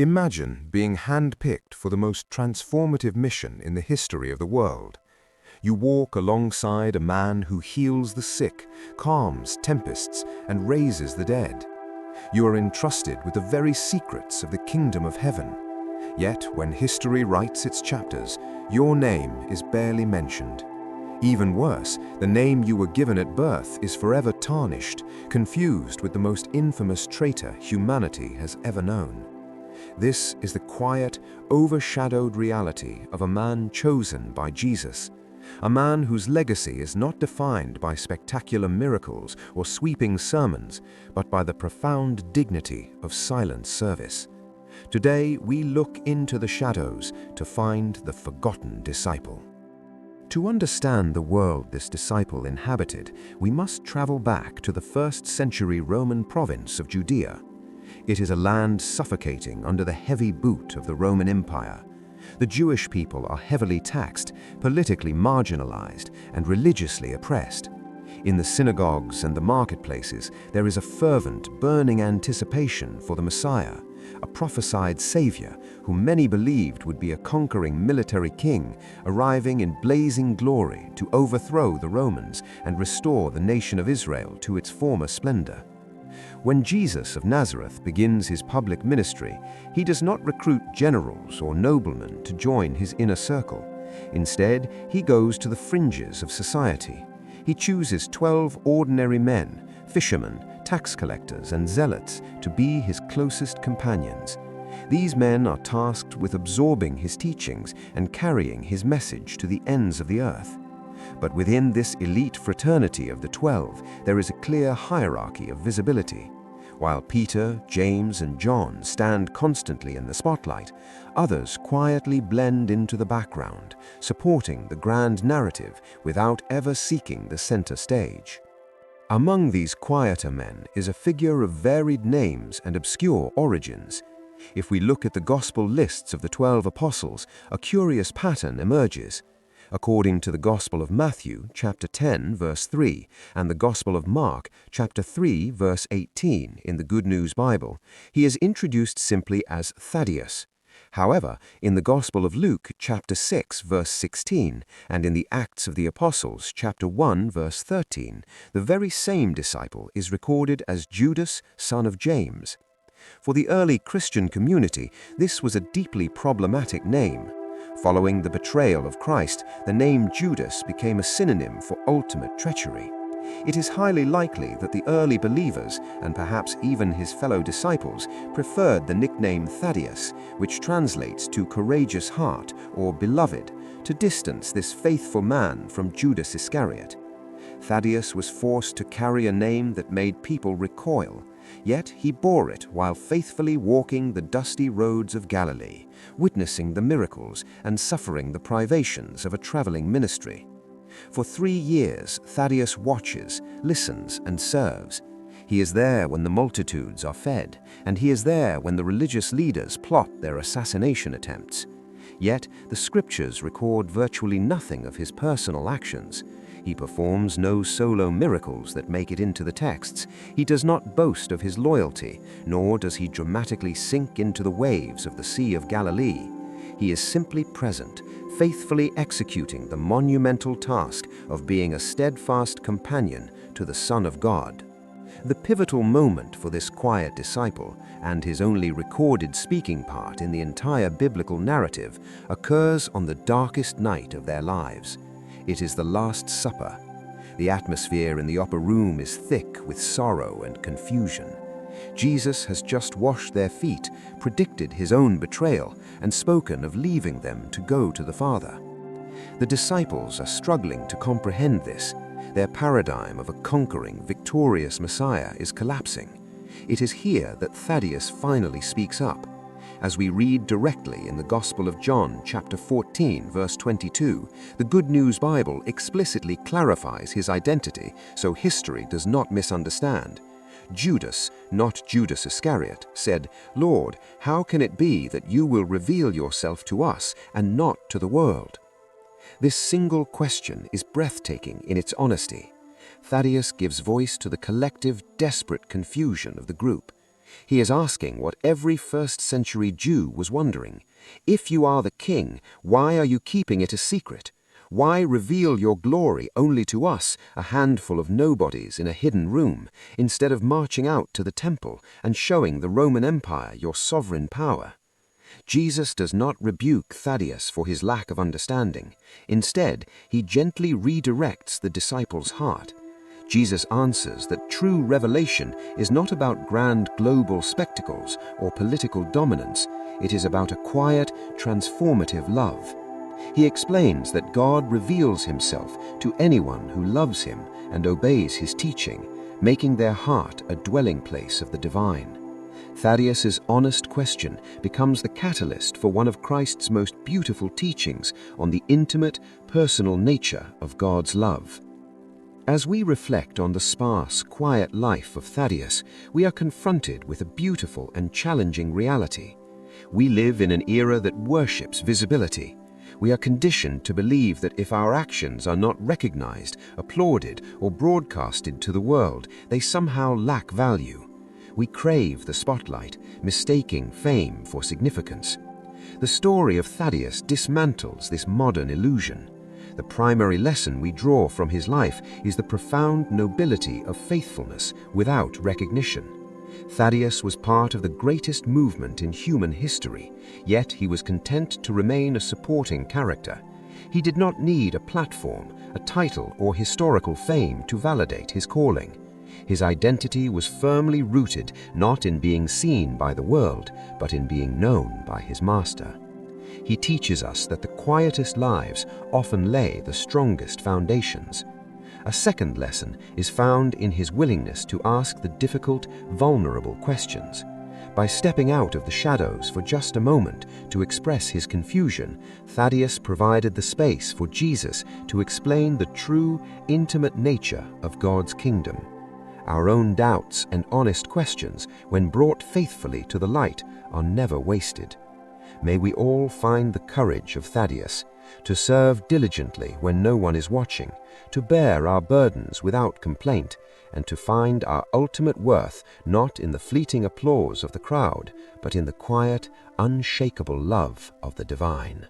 Imagine being handpicked for the most transformative mission in the history of the world. You walk alongside a man who heals the sick, calms tempests, and raises the dead. You are entrusted with the very secrets of the kingdom of heaven. Yet, when history writes its chapters, your name is barely mentioned. Even worse, the name you were given at birth is forever tarnished, confused with the most infamous traitor humanity has ever known. This is the quiet, overshadowed reality of a man chosen by Jesus, a man whose legacy is not defined by spectacular miracles or sweeping sermons, but by the profound dignity of silent service. Today, we look into the shadows to find the forgotten disciple. To understand the world this disciple inhabited, we must travel back to the first-century Roman province of Judea. It is a land suffocating under the heavy boot of the Roman Empire. The Jewish people are heavily taxed, politically marginalized, and religiously oppressed. In the synagogues and the marketplaces, there is a fervent, burning anticipation for the Messiah, a prophesied savior whom many believed would be a conquering military king, arriving in blazing glory to overthrow the Romans and restore the nation of Israel to its former splendor. When Jesus of Nazareth begins his public ministry, he does not recruit generals or noblemen to join his inner circle. Instead, he goes to the fringes of society. He chooses 12 ordinary men, fishermen, tax collectors, and zealots to be his closest companions. These men are tasked with absorbing his teachings and carrying his message to the ends of the earth. But within this elite fraternity of the 12, there is a clear hierarchy of visibility. While Peter, James, and John stand constantly in the spotlight, others quietly blend into the background, supporting the grand narrative without ever seeking the center stage. Among these quieter men is a figure of varied names and obscure origins. If we look at the gospel lists of the 12 apostles, a curious pattern emerges. According to the Gospel of Matthew, chapter 10, verse 3, and the Gospel of Mark, chapter 3, verse 18 in the Good News Bible, he is introduced simply as Thaddeus. However, in the Gospel of Luke, chapter 6, verse 16, and in the Acts of the Apostles, chapter 1, verse 13, the very same disciple is recorded as Judas, son of James. For the early Christian community, this was a deeply problematic name. Following the betrayal of Christ, the name Judas became a synonym for ultimate treachery. It is highly likely that the early believers, and perhaps even his fellow disciples, preferred the nickname Thaddeus, which translates to courageous heart or beloved, to distance this faithful man from Judas Iscariot. Thaddeus was forced to carry a name that made people recoil, yet he bore it while faithfully walking the dusty roads of Galilee, witnessing the miracles and suffering the privations of a traveling ministry. For 3 years, Thaddeus watches, listens, and serves. He is there when the multitudes are fed, and he is there when the religious leaders plot their assassination attempts. Yet, the scriptures record virtually nothing of his personal actions. He performs no solo miracles that make it into the texts. He does not boast of his loyalty, nor does he dramatically sink into the waves of the Sea of Galilee. He is simply present, faithfully executing the monumental task of being a steadfast companion to the Son of God. The pivotal moment for this quiet disciple, and his only recorded speaking part in the entire biblical narrative, occurs on the darkest night of their lives. It is the Last Supper. The atmosphere in the upper room is thick with sorrow and confusion. Jesus has just washed their feet, predicted his own betrayal, and spoken of leaving them to go to the Father. The disciples are struggling to comprehend this. Their paradigm of a conquering, victorious Messiah is collapsing. It is here that Thaddeus finally speaks up. As we read directly in the Gospel of John, chapter 14, verse 22, the Good News Bible explicitly clarifies his identity so history does not misunderstand. Judas, not Judas Iscariot, said, "Lord, how can it be that you will reveal yourself to us and not to the world?" This single question is breathtaking in its honesty. Thaddeus gives voice to the collective, desperate confusion of the group. He is asking what every first-century Jew was wondering. If you are the king, why are you keeping it a secret? Why reveal your glory only to us, a handful of nobodies in a hidden room, instead of marching out to the temple and showing the Roman Empire your sovereign power? Jesus does not rebuke Thaddeus for his lack of understanding. Instead, he gently redirects the disciples' heart. Jesus answers that true revelation is not about grand global spectacles or political dominance. It is about a quiet, transformative love. He explains that God reveals himself to anyone who loves him and obeys his teaching, making their heart a dwelling place of the divine. Thaddeus's honest question becomes the catalyst for one of Christ's most beautiful teachings on the intimate, personal nature of God's love. As we reflect on the sparse, quiet life of Thaddeus, we are confronted with a beautiful and challenging reality. We live in an era that worships visibility. We are conditioned to believe that if our actions are not recognized, applauded, or broadcasted to the world, they somehow lack value. We crave the spotlight, mistaking fame for significance. The story of Thaddeus dismantles this modern illusion. The primary lesson we draw from his life is the profound nobility of faithfulness without recognition. Thaddeus was part of the greatest movement in human history, yet he was content to remain a supporting character. He did not need a platform, a title, or historical fame to validate his calling. His identity was firmly rooted not in being seen by the world, but in being known by his master. He teaches us that the quietest lives often lay the strongest foundations. A second lesson is found in his willingness to ask the difficult, vulnerable questions. By stepping out of the shadows for just a moment to express his confusion, Thaddeus provided the space for Jesus to explain the true, intimate nature of God's kingdom. Our own doubts and honest questions, when brought faithfully to the light, are never wasted. May we all find the courage of Thaddeus, to serve diligently when no one is watching, to bear our burdens without complaint, and to find our ultimate worth not in the fleeting applause of the crowd, but in the quiet, unshakable love of the divine.